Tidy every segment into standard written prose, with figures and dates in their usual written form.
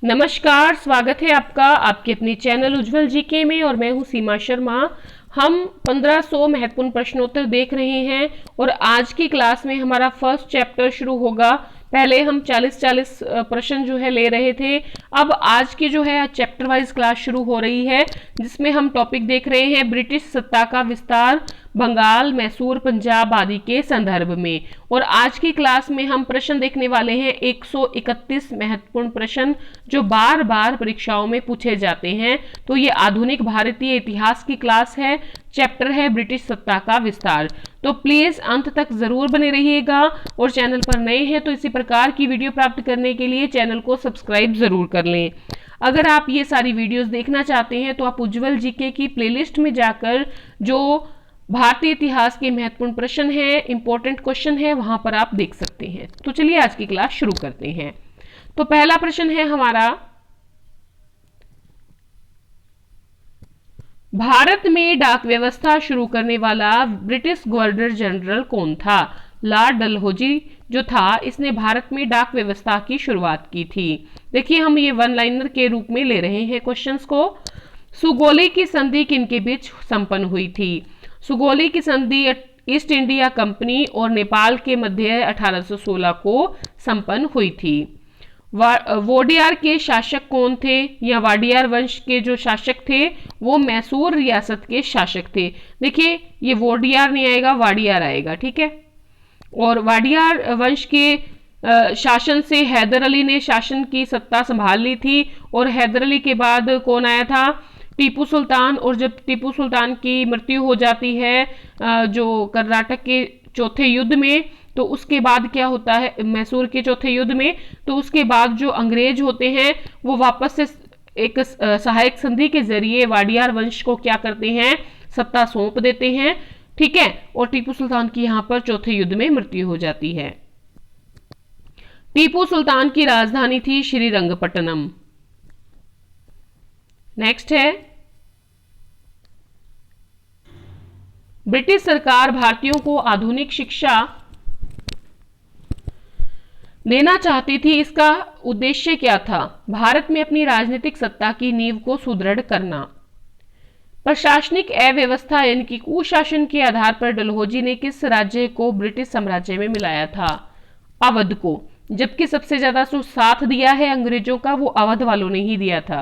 नमस्कार, स्वागत है आपका आपके अपने चैनल उज्जवल जीके में और मैं हूं सीमा शर्मा। हम 1500 महत्वपूर्ण प्रश्नोत्तर देख रहे हैं और आज की क्लास में हमारा फर्स्ट चैप्टर शुरू होगा। पहले हम 40-40 प्रश्न जो है ले रहे थे। अब आज की जो है चैप्टर वाइज क्लास शुरू हो रही है, जिसमें हम टॉपिक देख रहे हैं ब्रिटिश सत्ता का विस्तार बंगाल, मैसूर, पंजाब आदि के संदर्भ में। और आज की क्लास में हम प्रश्न देखने वाले हैं 131 महत्वपूर्ण प्रश्न जो बार बार परीक्षाओं में पूछे जाते हैं। तो ये आधुनिक भारतीय इतिहास की क्लास है, चैप्टर है ब्रिटिश सत्ता का विस्तार। तो प्लीज अंत तक जरूर बने रहिएगा और चैनल पर नए हैं तो इसी प्रकार की वीडियो प्राप्त करने के लिए चैनल को सब्सक्राइब जरूर कर लें। अगर आप ये सारी वीडियोस देखना चाहते हैं तो आप उज्जवल जीके की प्लेलिस्ट में जाकर जो भारतीय इतिहास के महत्वपूर्ण प्रश्न हैं, इंपॉर्टेंट क्वेश्चन है, वहां पर आप देख सकते हैं। तो चलिए आज की क्लास शुरू करते हैं। तो पहला प्रश्न है हमारा, भारत में डाक व्यवस्था शुरू करने वाला ब्रिटिश गवर्नर जनरल कौन था? लॉर्ड डलहौजी जो था, इसने भारत में डाक व्यवस्था की शुरुआत की थी। देखिए हम ये वन लाइनर के रूप में ले रहे हैं क्वेश्चंस को। सुगोली की संधि किनके बीच संपन्न हुई थी? सुगोली की संधि ईस्ट इंडिया कंपनी और नेपाल के मध्य 1816 को संपन्न हुई थी। वोडियार के शासक कौन थे, या वाडियार वंश के जो शासक थे वो मैसूर रियासत के शासक थे। देखिए ये वोडियार नहीं आएगा, वाडियार आएगा, ठीक है। और वाडियार वंश के शासन से हैदर अली ने शासन की सत्ता संभाल ली थी। और हैदर अली के बाद कौन आया था? टीपू सुल्तान। और जब टीपू सुल्तान की मृत्यु हो जाती है जो कर्नाटक के चौथे युद्ध में, तो उसके बाद क्या होता है, मैसूर के चौथे युद्ध में, तो उसके बाद जो अंग्रेज होते हैं वो वापस से एक सहायक संधि के जरिए वाडियार वंश को क्या करते हैं, सत्ता सौंप देते हैं, ठीक है। और टीपू सुल्तान की यहां पर चौथे युद्ध में मृत्यु हो जाती है। टीपू सुल्तान की राजधानी थी श्रीरंगपट्टनम। नेक्स्ट है, ब्रिटिश सरकार भारतीयों को आधुनिक शिक्षा देना चाहती थी, इसका उद्देश्य क्या था? भारत में अपनी राजनीतिक सत्ता की नींव को सुदृढ़ करना। प्रशासनिक अव्यवस्था यानी कि कुशासन के आधार पर डलहौजी ने किस राज्य को ब्रिटिश साम्राज्य में मिलाया था? अवध को। जबकि सबसे ज्यादा जो साथ दिया है अंग्रेजों का वो अवध वालों ने ही दिया था।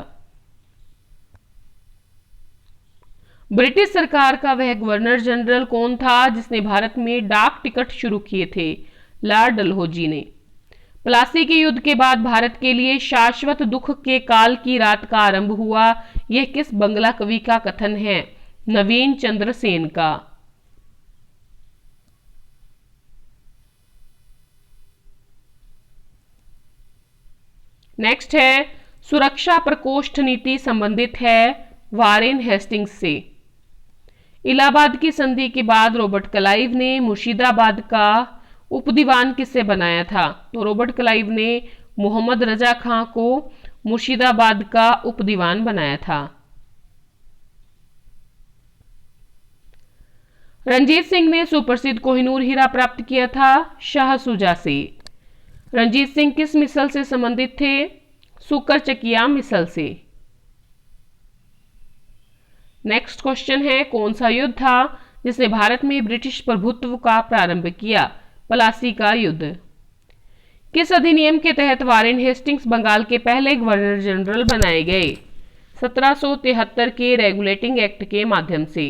ब्रिटिश सरकार का वह गवर्नर जनरल कौन था जिसने भारत में डाक टिकट शुरू किए थे? लॉर्ड डलहौजी ने। प्लासी के युद्ध के बाद भारत के लिए शाश्वत दुख के काल की रात का आरंभ हुआ, यह किस बंगला कवि का कथन है? नवीन चंद्र सेन का। नेक्स्ट है, सुरक्षा प्रकोष्ठ नीति संबंधित है वारेन हेस्टिंग्स से। इलाहाबाद की संधि के बाद रॉबर्ट क्लाइव ने मुर्शिदाबाद का उपदीवान किससे बनाया था? तो रॉबर्ट क्लाइव ने मोहम्मद रजा खां को मुर्शिदाबाद का उपदीवान बनाया था। रंजीत सिंह ने सुप्रसिद्ध कोहिनूर हीरा प्राप्त किया था शाह सुजा से। रंजीत सिंह किस मिसल से संबंधित थे? सुकर चकिया मिसल से। नेक्स्ट क्वेश्चन है, कौन सा युद्ध था जिसने भारत में ब्रिटिश प्रभुत्व का प्रारंभ किया? प्लासी का युद्ध। किस अधिनियम के तहत वारेन हेस्टिंग्स बंगाल के पहले गवर्नर जनरल बनाए गए? 1773 के रेगुलेटिंग एक्ट के माध्यम से।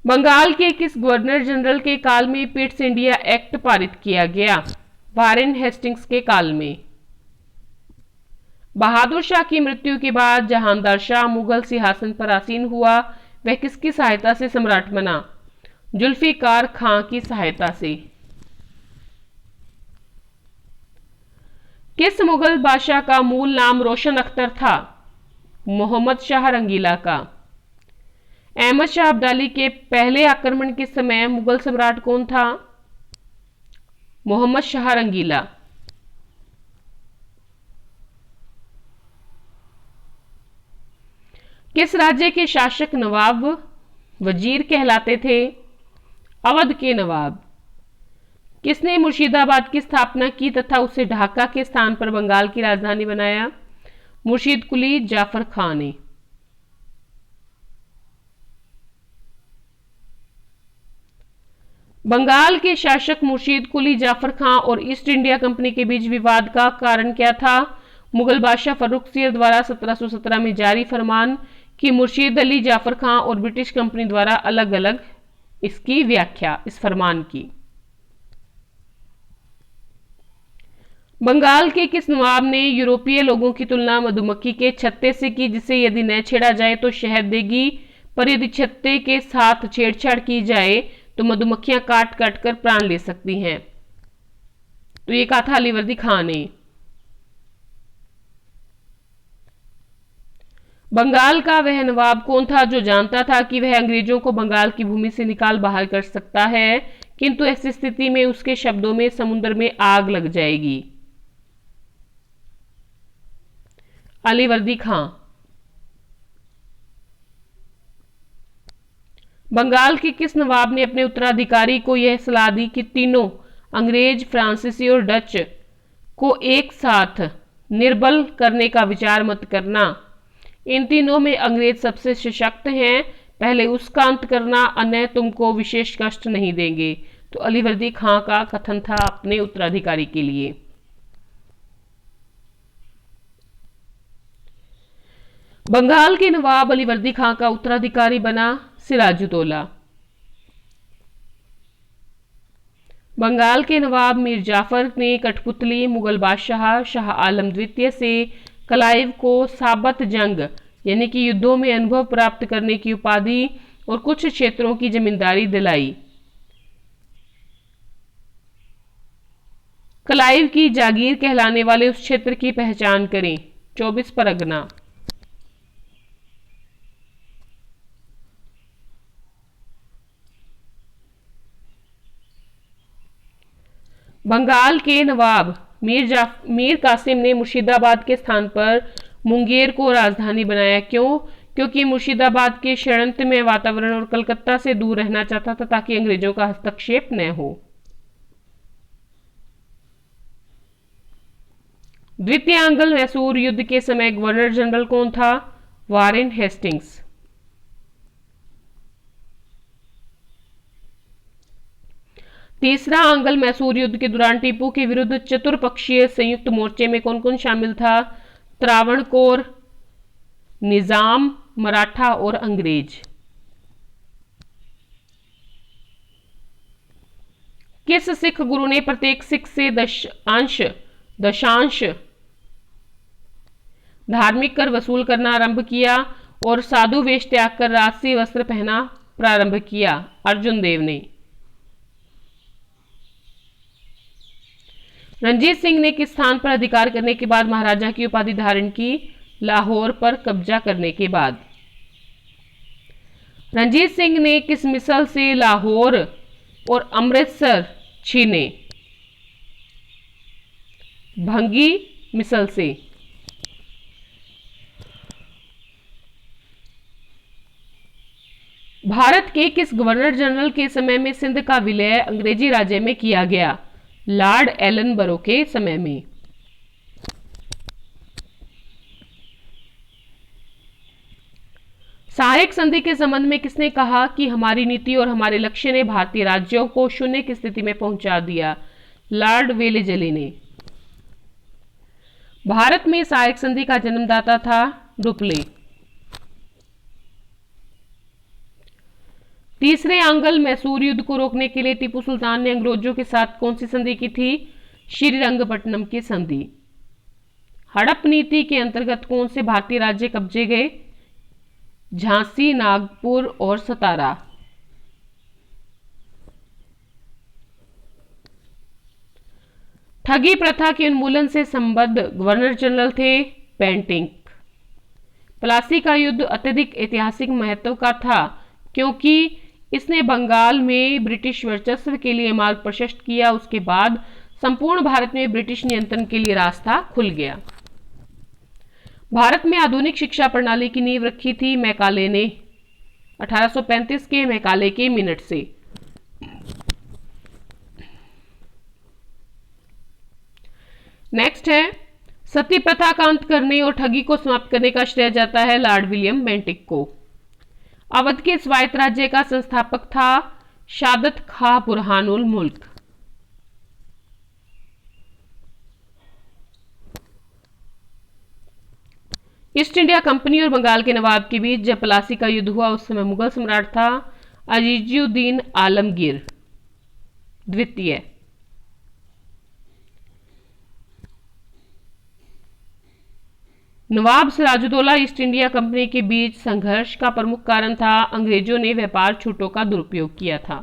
बंगाल के किस गवर्नर जनरल के काल में पिट्स इंडिया एक्ट पारित किया गया? वारेन हेस्टिंग्स के काल में। बहादुर शाह की मृत्यु के बाद जहांदार शाह मुगल सिंहासन पर आसीन हुआ, वह किसकी सहायता से सम्राट बना? जुल्फिकार खां की सहायता से। किस मुगल बादशाह का मूल नाम रोशन अख्तर था? मोहम्मद शाह रंगीला का। अहमद शाह अब्दाली के पहले आक्रमण के समय मुगल सम्राट कौन था? मोहम्मद शाह रंगीला। किस राज्य के शासक नवाब वजीर कहलाते थे? अवध के नवाब। किसने मुर्शिदाबाद की स्थापना की तथा उसे ढाका के स्थान पर बंगाल की राजधानी बनाया? मुर्शीद कुली जाफर खान ने। बंगाल के शासक मुर्शीद कुली जाफर खान और ईस्ट इंडिया कंपनी के बीच विवाद का कारण क्या था? मुगल बादशाह फर्रुखसियर द्वारा 1717 में जारी फरमान कि मुर्शीद अली जाफर खान और ब्रिटिश कंपनी द्वारा अलग अलग इसकी व्याख्या इस फरमान की। बंगाल के किस नवाब ने यूरोपीय लोगों की तुलना मधुमक्खी के छत्ते से की, जिसे यदि न छेड़ा जाए तो शहद देगी, पर यदि छत्ते के साथ छेड़छाड़ की जाए तो मधुमक्खियां काट काट कर प्राण ले सकती हैं? तो ये कहा था अलीवर्दी खान ने। बंगाल का वह नवाब कौन था जो जानता था कि वह अंग्रेजों को बंगाल की भूमि से निकाल बाहर कर सकता है, किंतु ऐसी स्थिति में उसके शब्दों में समुद्र में आग लग जाएगी? अलीवर्दी खां। बंगाल के किस नवाब ने अपने उत्तराधिकारी को यह सलाह दी कि तीनों अंग्रेज, फ्रांसीसी और डच को एक साथ निर्बल करने का विचार मत करना? इन तीनों में अंग्रेज सबसे सशक्त हैं, पहले उसका अंत करना, अन्य तुमको विशेष कष्ट नहीं देंगे। तो अलीवर्दी खां का कथन था अपने उत्तराधिकारी के लिए। बंगाल के नवाब अलीवर्दी खां का उत्तराधिकारी बना सिराजुद्दौला। बंगाल के नवाब मीर जाफर ने कठपुतली मुगल बादशाह शाह आलम द्वितीय से क्लाइव को साबत जंग यानी कि युद्धों में अनुभव प्राप्त करने की उपाधि और कुछ क्षेत्रों की जमींदारी दिलाई। क्लाइव की जागीर कहलाने वाले उस क्षेत्र की पहचान करें। 24 परगना। बंगाल के नवाब मीर कासिम ने मुर्शिदाबाद के स्थान पर मुंगेर को राजधानी बनाया। क्यों? क्योंकि मुर्शिदाबाद के षड्यंत्रमय वातावरण और कलकत्ता से दूर रहना चाहता था ताकि अंग्रेजों का हस्तक्षेप न हो। द्वितीय आंग्ल मैसूर युद्ध के समय गवर्नर जनरल कौन था? Warren Hastings. तीसरा आंग्ल मैसूर युद्ध के दौरान टीपू के विरुद्ध चतुर्पक्षीय संयुक्त मोर्चे में कौन कौन शामिल था? त्रावणकोर, निजाम, मराठा और अंग्रेज। किस सिख गुरु ने प्रत्येक सिख से दशांश धार्मिक कर वसूल करना आरंभ किया और साधु वेश त्याग कर राजसी वस्त्र पहना प्रारंभ किया? अर्जुन देव ने। रंजीत सिंह ने किस स्थान पर अधिकार करने के बाद महाराजा की उपाधि धारण की? लाहौर पर कब्जा करने के बाद। रंजीत सिंह ने किस मिसल से लाहौर और अमृतसर छीने? भंगी मिसल से। भारत के किस गवर्नर जनरल के समय में सिंध का विलय अंग्रेजी राज्य में किया गया? लॉर्ड एलनबरो के समय में। सहायक संधि के संबंध में किसने कहा कि हमारी नीति और हमारे लक्ष्य ने भारतीय राज्यों को शून्य की स्थिति में पहुंचा दिया? लॉर्ड वेलेजली ने। भारत में सहायक संधि का जन्मदाता था डुप्ले। तीसरे आंग्ल मैसूर युद्ध को रोकने के लिए टीपू सुल्तान ने अंग्रेजों के साथ कौन सी संधि की थी? श्रीरंगपट्टनम की संधि। हड़प नीति के अंतर्गत कौन से भारतीय राज्य कब्जे गए? झांसी, नागपुर और सतारा। ठगी प्रथा के उन्मूलन से संबद्ध गवर्नर जनरल थे पेंटिंग। प्लासी का युद्ध अत्यधिक ऐतिहासिक महत्व का था क्योंकि इसने बंगाल में ब्रिटिश वर्चस्व के लिए मार्ग प्रशस्त किया। उसके बाद संपूर्ण भारत में ब्रिटिश नियंत्रण के लिए रास्ता खुल गया। भारत में आधुनिक शिक्षा प्रणाली की नींव रखी थी मैकाले ने 1835 के मैकाले के मिनट से। नेक्स्ट है, सती प्रथा का अंत करने और ठगी को समाप्त करने का श्रेय जाता है लॉर्ड विलियम बेंटिक को। अवध के स्वायत्त राज्य का संस्थापक था शादत खां बुरहानुल मुल्क। ईस्ट इंडिया कंपनी और बंगाल के नवाब के बीच जब प्लासी का युद्ध हुआ उस समय मुगल सम्राट था अजीजुद्दीन आलमगीर द्वितीय। नवाब सिराजुद्दौला ईस्ट इंडिया कंपनी के बीच संघर्ष का प्रमुख कारण था अंग्रेजों ने व्यापार छूटों का दुरुपयोग किया था।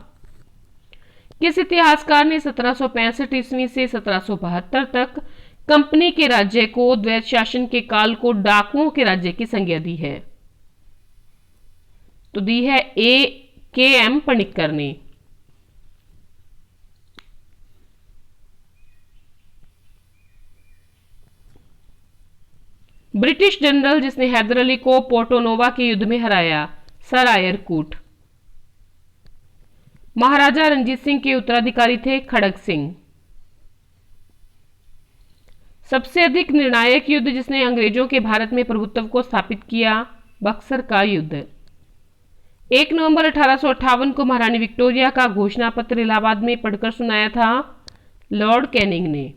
किस इतिहासकार ने 1765 ईस्वी से 1772 तक कंपनी के राज्य को द्वैत शासन के काल को डाकुओं के राज्य की संज्ञा दी है? तो दी है A.K.M. पणिक्कर ने। ब्रिटिश जनरल जिसने हैदर अली को पोर्टोनोवा के युद्ध में हराया, सर आयर कूट। महाराजा रंजीत सिंह के उत्तराधिकारी थे खड़ग सिंह। सबसे अधिक निर्णायक युद्ध जिसने अंग्रेजों के भारत में प्रभुत्व को स्थापित किया, बक्सर का युद्ध। 1 नवंबर 1858 को महारानी विक्टोरिया का घोषणा पत्र इलाहाबाद में पढ़कर सुनाया था लॉर्ड कैनिंग ने।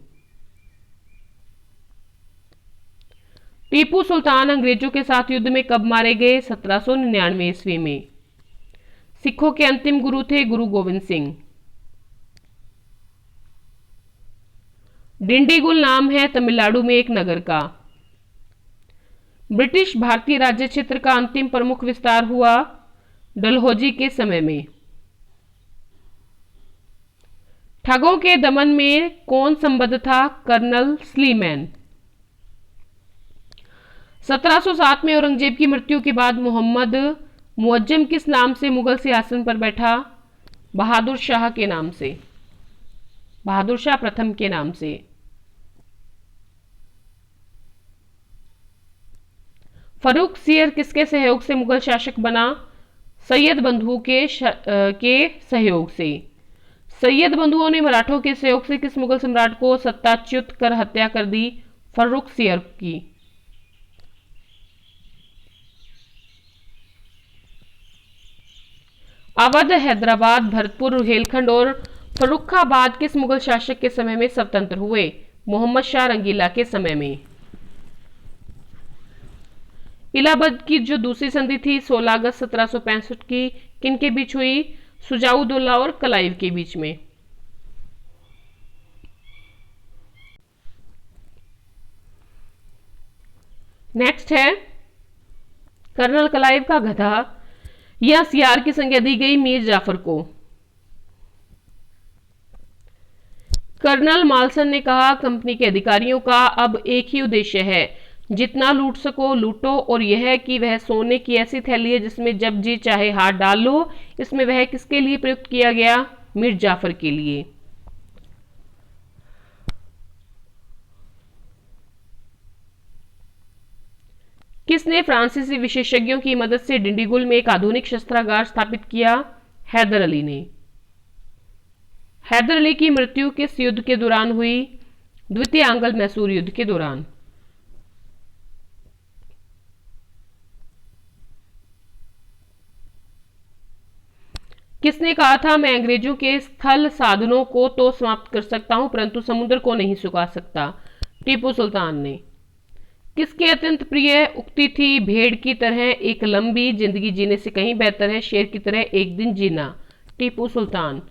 टीपू सुल्तान अंग्रेजों के साथ युद्ध में कब मारे गए? 1799 ईस्वी में। सिखों के अंतिम गुरु थे गुरु गोविंद सिंह। डिंडीगुल नाम है तमिलनाडु में एक नगर का। ब्रिटिश भारतीय राज्य क्षेत्र का अंतिम प्रमुख विस्तार हुआ डलहौजी के समय में। ठगों के दमन में कौन संबद्ध था? Colonel Sleeman. 1707 में औरंगजेब की मृत्यु के बाद मोहम्मद मुअज्जम किस नाम से मुगल सिंहासन पर बैठा? बहादुर शाह के नाम से, बहादुर शाह प्रथम के नाम से। फर्रुख सियर किसके सहयोग से मुगल शासक बना? सैयद बंधुओं के सहयोग से। सैयद बंधुओं ने मराठों के सहयोग से किस मुगल सम्राट को सत्ताच्युत कर हत्या कर दी? फर्रुख सियर की। अवध, हैदराबाद, भरतपुर, रुहेलखंड और फर्रुखाबाद किस मुगल शासक के समय में स्वतंत्र हुए? मोहम्मद शाह रंगीला के समय में। इलाहाबाद की जो दूसरी संधि थी 16 अगस्त 1765 की किन के बीच हुई? सुजाउद्दौला और क्लाइव के बीच में। नेक्स्ट है, कर्नल क्लाइव का गधा या सियार की संज्ञा दी गई मीर जाफर को। कर्नल मालसन ने कहा कंपनी के अधिकारियों का अब एक ही उद्देश्य है, जितना लूट सको लूटो, और यह कि वह सोने की ऐसी थैली है जिसमें जब जी चाहे हाथ डाल लो। इसमें वह किसके लिए प्रयुक्त किया गया? मीर जाफर के लिए। किसने फ्रांसीसी विशेषज्ञों की मदद से डिंडीगुल में एक आधुनिक शस्त्रागार स्थापित किया? हैदर अली ने। हैदर अली की मृत्यु किस युद्ध के दौरान हुई? द्वितीय आंग्ल मैसूर युद्ध के दौरान। किसने कहा था मैं अंग्रेजों के स्थल साधनों को तो समाप्त कर सकता हूं परंतु समुद्र को नहीं सुखा सकता? टीपू सुल्तान ने। किसकी अत्यंत प्रिय उक्ति थी भेड़ की तरह एक लंबी जिंदगी जीने से कहीं बेहतर है शेर की तरह एक दिन जीना? टीपू सुल्तान।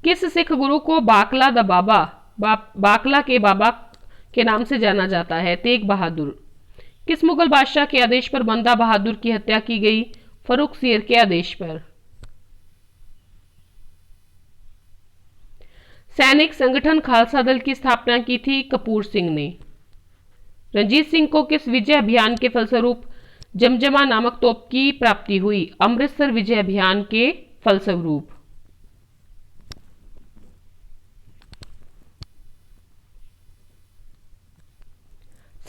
किस सिख गुरु को बाकला द बाबा बाकला के बाबा के नाम से जाना जाता है? तेग बहादुर। किस मुगल बादशाह के आदेश पर बंदा बहादुर की हत्या की गई? फर्रुख सियर के आदेश पर। सैनिक संगठन खालसा दल की स्थापना की थी कपूर सिंह ने। रंजीत सिंह को किस विजय अभियान के फलस्वरूप जमजमा नामक तोप की प्राप्ति हुई? अमृतसर विजय अभियान के फलस्वरूप।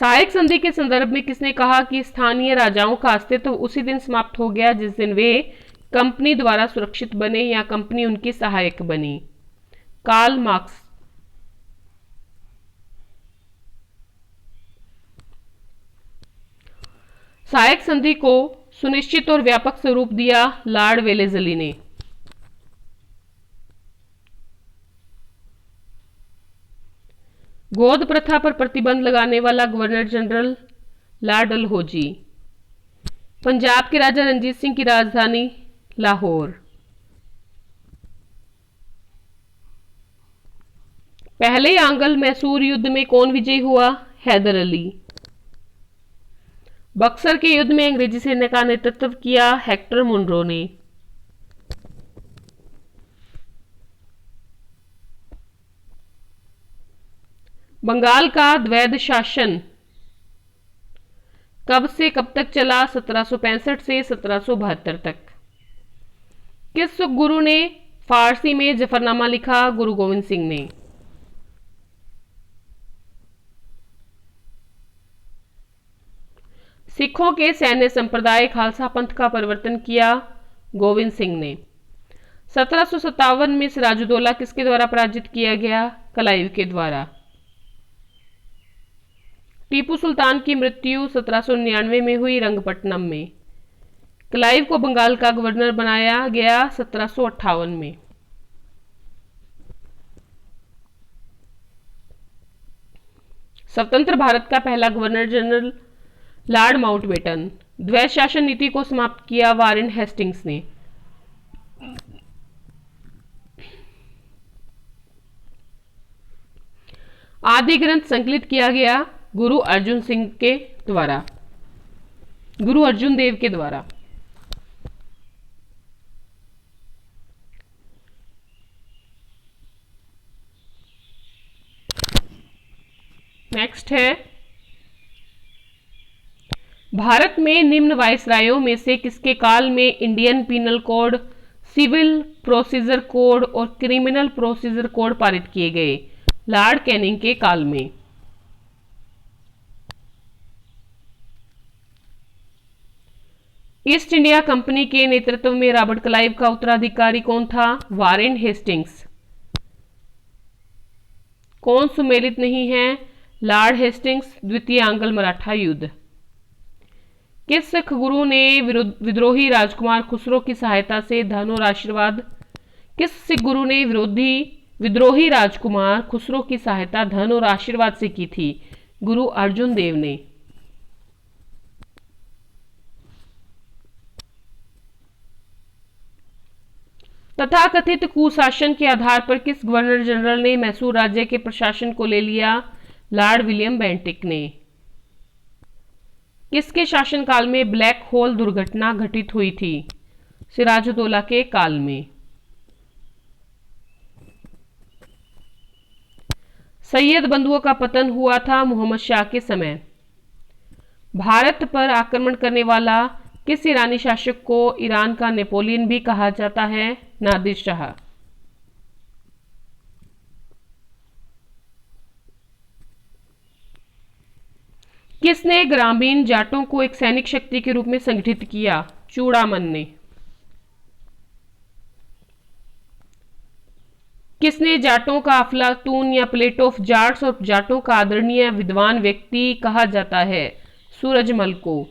सहायक संधि के संदर्भ में किसने कहा कि स्थानीय राजाओं का अस्तित्व उसी दिन समाप्त हो गया जिस दिन वे कंपनी द्वारा सुरक्षित बने या कंपनी उनकी सहायक बनी? Karl Marx. सहायक संधि को सुनिश्चित और व्यापक स्वरूप दिया लॉर्ड वेलेज़ली ने। गोद प्रथा पर प्रतिबंध लगाने वाला governor general Lord Dalhousie. Punjab के राजा रणजीत सिंह की राजधानी लाहौर। पहले आंग्ल मैसूर युद्ध में कौन विजयी हुआ? हैदर अली। बक्सर के युद्ध में अंग्रेजी सेना का नेतृत्व किया हेक्टर मुनरो ने। बंगाल का द्वैध शासन कब से कब तक चला? 1765 से 1772 तक। किस गुरु ने फारसी में जफरनामा लिखा? गुरु गोविंद सिंह ने। सिखों के सैन्य संप्रदाय खालसा पंथ का परिवर्तन किया? गोविंद सिंह ने। 1757 में सिराजुद्दौला किसके द्वारा पराजित किया गया? क्लाइव के द्वारा। टीपू सुल्तान की मृत्यु 1799 में हुई रंगपट्टनम में। क्लाइव को बंगाल का गवर्नर बनाया गया 1758 में। स्वतंत्र भारत का पहला गवर्नर जनरल लॉर्ड माउंटबेटन। द्वैध शासन नीति को समाप्त किया वारेन हेस्टिंग्स ने। आदि ग्रंथ संकलित किया गया गुरु अर्जुन सिंह के द्वारा, गुरु अर्जुन देव के द्वारा। नेक्स्ट है, भारत में निम्न वायसरायों में से किसके काल में Indian Penal Code, civil procedure code और क्रिमिनल प्रोसीजर कोड पारित किए गए? लॉर्ड कैनिंग के काल में। ईस्ट इंडिया कंपनी के नेतृत्व में रॉबर्ट क्लाइव का उत्तराधिकारी कौन था? Warren Hastings. कौन सुमेलित नहीं है? Lord Hastings. द्वितीय आंग्ल मराठा युद्ध। किस सिख गुरु ने विद्रोही राजकुमार खुसरो की सहायता से धन और आशीर्वाद? किस सिख गुरु ने विद्रोही राजकुमार खुसरो की सहायता धन और आशीर्वाद से की थी? गुरु अर्जुन देव ने। तथाकथित कुशासन के आधार पर किस गवर्नर जनरल ने मैसूर राज्य के प्रशासन को ले लिया? लॉर्ड विलियम बेंटिक ने। किसके शासनकाल में ब्लैक होल दुर्घटना घटित हुई थी? सिराजुद्दौला के काल में। सैयद बंधुओं का पतन हुआ था मोहम्मद शाह के समय। भारत पर आक्रमण करने वाला किस ईरानी शासक को ईरान का नेपोलियन भी कहा जाता है? नादिर शाह। किसने ग्रामीण जाटों को एक सैनिक शक्ति के रूप में संगठित किया? चूड़ामन ने। किसने जाटों का अफलातून या प्लेटो ऑफ जाट्स और जाटों का आदरणीय विद्वान व्यक्ति कहा जाता है? सूरजमल को।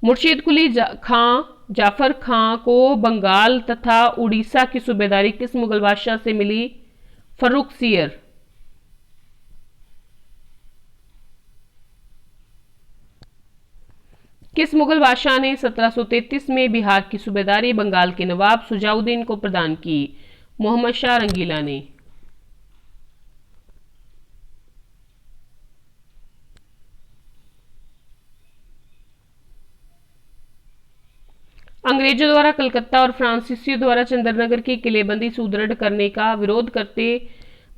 मुर्शीद कुली खां जाफर खां को बंगाल तथा उड़ीसा की सूबेदारी किस मुगल बादशाह से मिली? फर्रुखसियर। किस मुगल बादशाह ने 1733 में बिहार की सूबेदारी बंगाल के नवाब सुजाउद्दीन को प्रदान की? मोहम्मद शाह रंगीला ने। अंग्रेजों द्वारा कलकत्ता और फ्रांसीसियों द्वारा चंद्रनगर की किलेबंदी सुदृढ़ करने का विरोध करते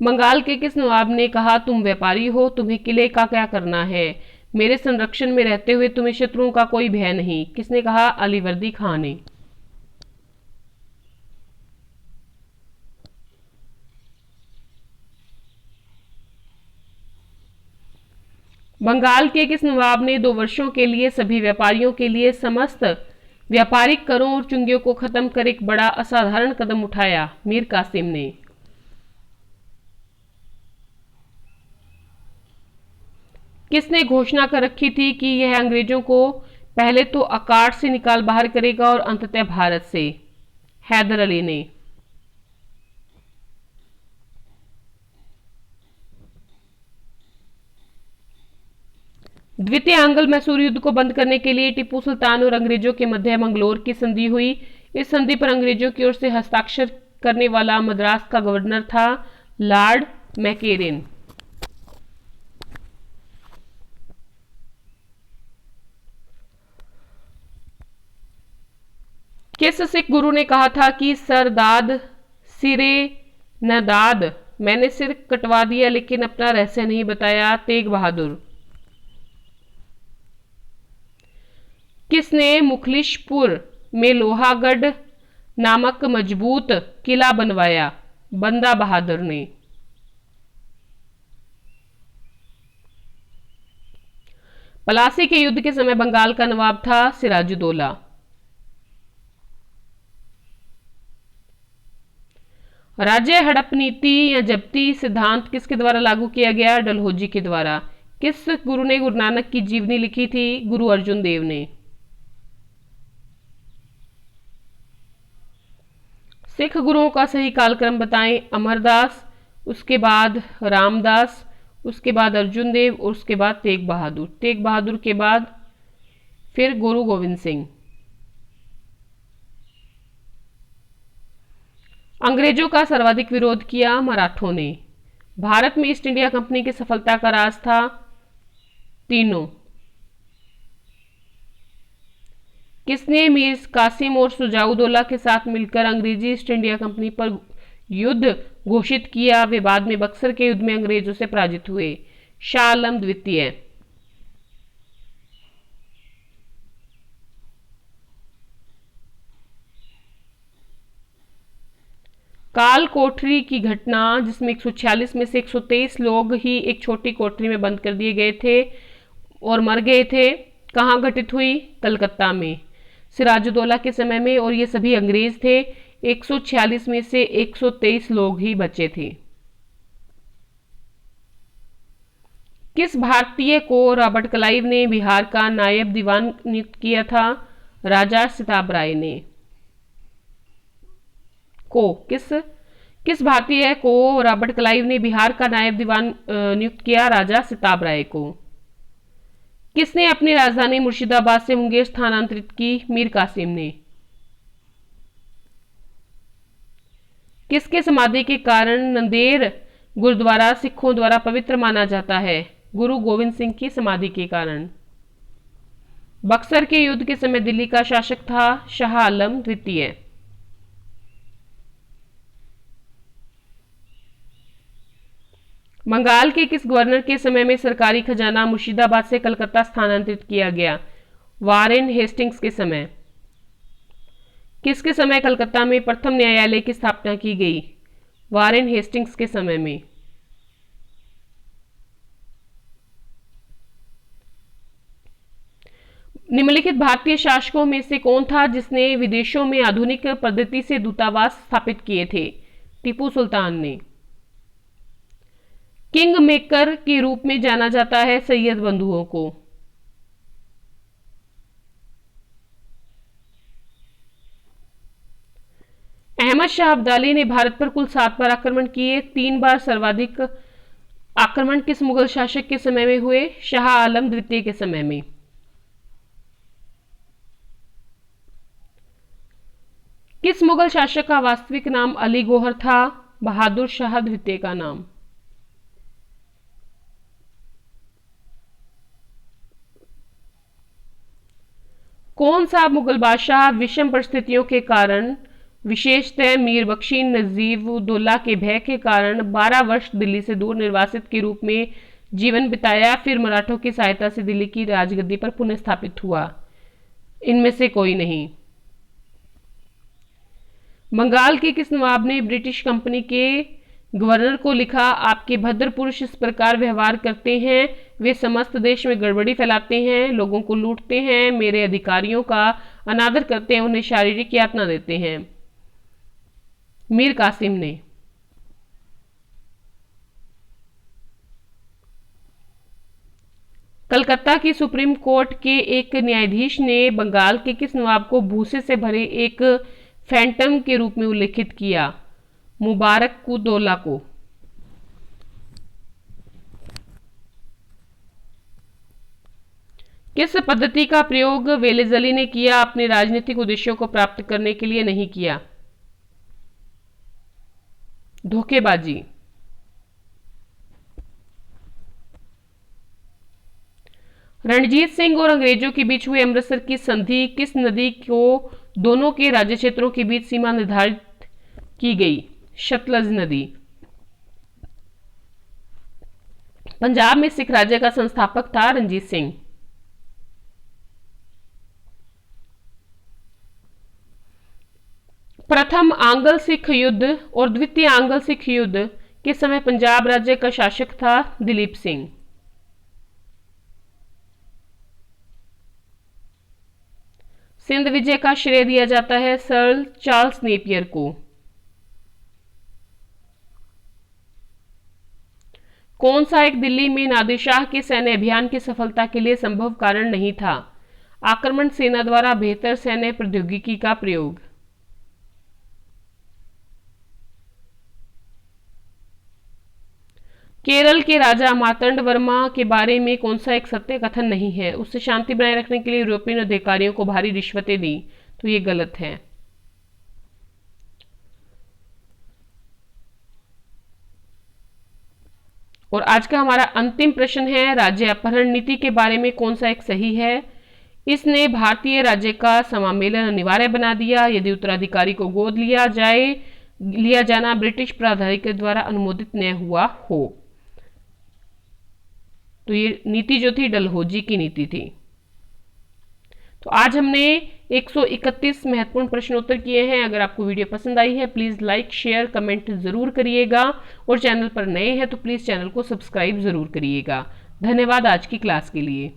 बंगाल के किस नवाब ने कहा, तुम व्यापारी हो, तुम्हें किले का क्या करना है? मेरे संरक्षण में रहते हुए तुम्हें शत्रुओं का कोई भय नहीं। किसने कहा? अलीवर्दी खां ने। बंगाल के किस नवाब ने 2 वर्षों के लिए सभी व्यापारियों के लिए समस्त व्यापारिक करों और चुंगियों को खत्म कर एक बड़ा असाधारण कदम उठाया? मीर कासिम ने। किसने घोषणा कर रखी थी कि यह अंग्रेजों को पहले तो अकाट से निकाल बाहर करेगा और अंततः भारत से? हैदर अली ने। द्वितीय आंग्ल मैसूर युद्ध को बंद करने के लिए टीपू सुल्तान और अंग्रेजों के मध्य मंगलोर की संधि हुई। इस संधि पर अंग्रेजों की ओर से हस्ताक्षर करने वाला मद्रास का गवर्नर था लॉर्ड मैकेरेन। किस सिख गुरु ने कहा था कि सर दाद सिरे न दाद, मैंने सिर कटवा दिया लेकिन अपना रहस्य नहीं बताया? तेग बहादुर। किसने मुखलिशपुर में लोहागढ़ नामक मजबूत किला बनवाया? बंदा बहादुर ने। पलासी के युद्ध के समय बंगाल का नवाब था सिराजुद्दौला। राज्य हड़प नीति या जब्ती सिद्धांत किसके द्वारा लागू किया गया? डलहौजी के द्वारा। किस गुरु ने गुरु नानक की जीवनी लिखी थी? गुरु अर्जुन देव ने। सिख गुरुओं का सही कालक्रम बताएं? अमरदास, उसके बाद रामदास, उसके बाद अर्जुन देव और उसके बाद तेग बहादुर। तेग बहादुर के बाद फिर गुरु गोविंद सिंह। अंग्रेजों का सर्वाधिक विरोध किया मराठों ने। भारत में ईस्ट इंडिया कंपनी की सफलता का राज था? तीनों। किसने मीर कासिम और शुजाउद्दौला के साथ मिलकर अंग्रेजी ईस्ट इंडिया कंपनी पर युद्ध घोषित किया? वे बाद में बक्सर के युद्ध में अंग्रेजों से पराजित हुए। शाह आलम द्वितीय। काल कोठरी की घटना जिसमें 146 में से 123 लोग ही एक छोटी कोठरी में बंद कर दिए गए थे और मर गए थे, कहाँ घटित हुई? कलकत्ता में सिराजुद्दौला के समय में, और ये सभी अंग्रेज थे। 146 में से 123 लोग ही बचे थे। किस भारतीय को रॉबर्ट क्लाइव ने बिहार का नायब दीवान नियुक्त किया था? राजा सिताब राय ने। किस भारतीय को रॉबर्ट क्लाइव ने बिहार का नायब दीवान नियुक्त किया? राजा सिताब राय को। किसने अपनी राजधानी मुर्शिदाबाद से मुंगेर स्थानांतरित की? मीर कासिम ने। किसके समाधि के कारण नंदेड़ गुरुद्वारा सिखों द्वारा पवित्र माना जाता है? गुरु गोविंद सिंह की समाधि के कारण। बक्सर के युद्ध के समय दिल्ली का शासक था शाह आलम द्वितीय। बंगाल के किस गवर्नर के समय में सरकारी खजाना मुर्शिदाबाद से कलकत्ता स्थानांतरित किया गया? वारेन हेस्टिंग्स के समय। किसके समय कलकत्ता में प्रथम न्यायालय की स्थापना की गई? वारेन हेस्टिंग्स के समय में। निम्नलिखित भारतीय शासकों में से कौन था जिसने विदेशों में आधुनिक पद्धति से दूतावास स्थापित किए थे? टीपू सुल्तान ने। किंग मेकर के रूप में जाना जाता है सैयद बंधुओं को। अहमद शाह अब्दाली ने भारत पर कुल 7 बार आक्रमण किए। 3 बार सर्वाधिक आक्रमण किस मुगल शासक के समय में हुए? शाह आलम द्वितीय के समय में। किस मुगल शासक का वास्तविक नाम अली गौहर था? बहादुर शाह द्वितीय का नाम। कौन सा मुगल बादशाह विषम परिस्थितियों के कारण, विशेषतः मीर बख्शी नजीब-उद-दौला के भय के कारण 12 वर्ष दिल्ली से दूर निर्वासित के रूप में जीवन बिताया, फिर मराठों की सहायता से दिल्ली की राजगद्दी पर पुनः स्थापित हुआ? इनमें से कोई नहीं। बंगाल के किस नवाब ने ब्रिटिश कंपनी के गवर्नर को लिखा, आपके भद्र पुरुष इस प्रकार व्यवहार करते हैं, वे समस्त देश में गड़बड़ी फैलाते हैं, लोगों को लूटते हैं, मेरे अधिकारियों का अनादर करते हैं, उन्हें शारीरिक यातना देते हैं। मीर कासिम ने। कलकत्ता की सुप्रीम कोर्ट के एक न्यायाधीश ने बंगाल के किस नवाब को भूसे से भरे एक फैंटम के रूप में उल्लेखित किया? मुबारकुद्दौला को। किस पद्धति का प्रयोग वेलेज़ली ने किया, अपने राजनीतिक उद्देश्यों को प्राप्त करने के लिए नहीं किया? धोखेबाजी। रणजीत सिंह और अंग्रेजों के बीच हुई अमृतसर की संधि किस नदी को दोनों के राज्य क्षेत्रों के बीच सीमा निर्धारित की गई? सतलज नदी। पंजाब में सिख राज्य का संस्थापक था रणजीत सिंह। प्रथम आंग्ल सिख युद्ध और द्वितीय आंग्ल सिख युद्ध के समय पंजाब राज्य का शासक था दिलीप सिंह। सिंध विजय का श्रेय दिया जाता है सर चार्ल्स नेपियर को। कौन सा एक दिल्ली में नादिर शाह के सैन्य अभियान की सफलता के लिए संभव कारण नहीं था? आक्रमण सेना द्वारा बेहतर सैन्य प्रौद्योगिकी का प्रयोग। केरल के राजा मार्तंड वर्मा के बारे में कौन सा एक सत्य कथन नहीं है? उससे शांति बनाए रखने के लिए यूरोपियन अधिकारियों को भारी रिश्वतें दी, तो ये गलत है। और आज का हमारा अंतिम प्रश्न है, राज्य अपहरण नीति के बारे में कौन सा एक सही है? इसने भारतीय राज्य का समामेलन अनिवार्य बना दिया यदि उत्तराधिकारी को गोद लिया जाना ब्रिटिश प्राधिकारी द्वारा अनुमोदित न हुआ हो। तो ये नीति जो थी डलहौजी की नीति थी। तो आज हमने 131 महत्वपूर्ण प्रश्नोत्तर किए हैं। अगर आपको वीडियो पसंद आई है प्लीज़ लाइक शेयर कमेंट जरूर करिएगा और चैनल पर नए हैं तो प्लीज़ चैनल को सब्सक्राइब जरूर करिएगा। धन्यवाद आज की क्लास के लिए।